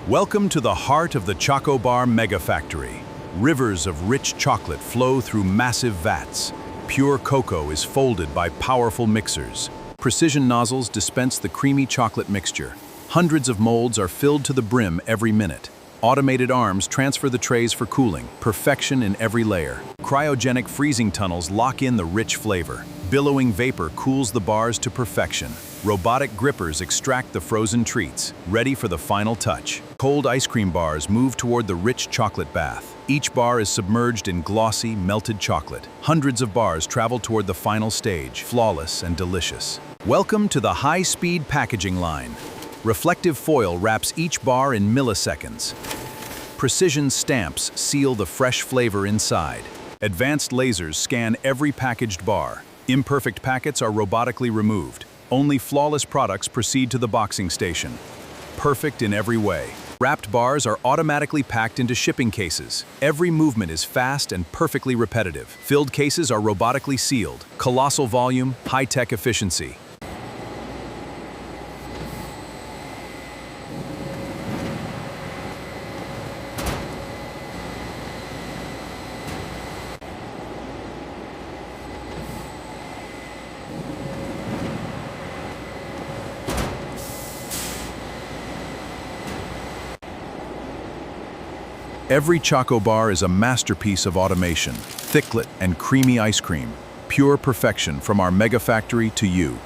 Welcome to the heart of the Choco Bar Mega Factory. Rivers of rich chocolate flow through massive vats. Pure cocoa is folded by powerful mixers. Precision nozzles dispense the creamy chocolate mixture. Hundreds of molds are filled to the brim every minute. Automated arms transfer the trays for cooling, perfection in every layer. Cryogenic freezing tunnels lock in the rich flavor. Billowing vapor cools the bars to perfection. Robotic grippers extract the frozen treats, ready for the final touch. Cold ice cream bars move toward the rich chocolate bath. Each bar is submerged in glossy, melted chocolate. Hundreds of bars travel toward the final stage, flawless and delicious. Welcome to the high-speed packaging line. Reflective foil wraps each bar in milliseconds. Precision stamps seal the fresh flavor inside. Advanced lasers scan every packaged bar. Imperfect packets are robotically removed. Only flawless products proceed to the boxing station. Perfect in every way. Wrapped bars are automatically packed into shipping cases. Every movement is fast and perfectly repetitive. Filled cases are robotically sealed. Colossal volume, high-tech efficiency. Every Choco Bar is a masterpiece of automation, thicklet and creamy ice cream, pure perfection from our mega factory to you.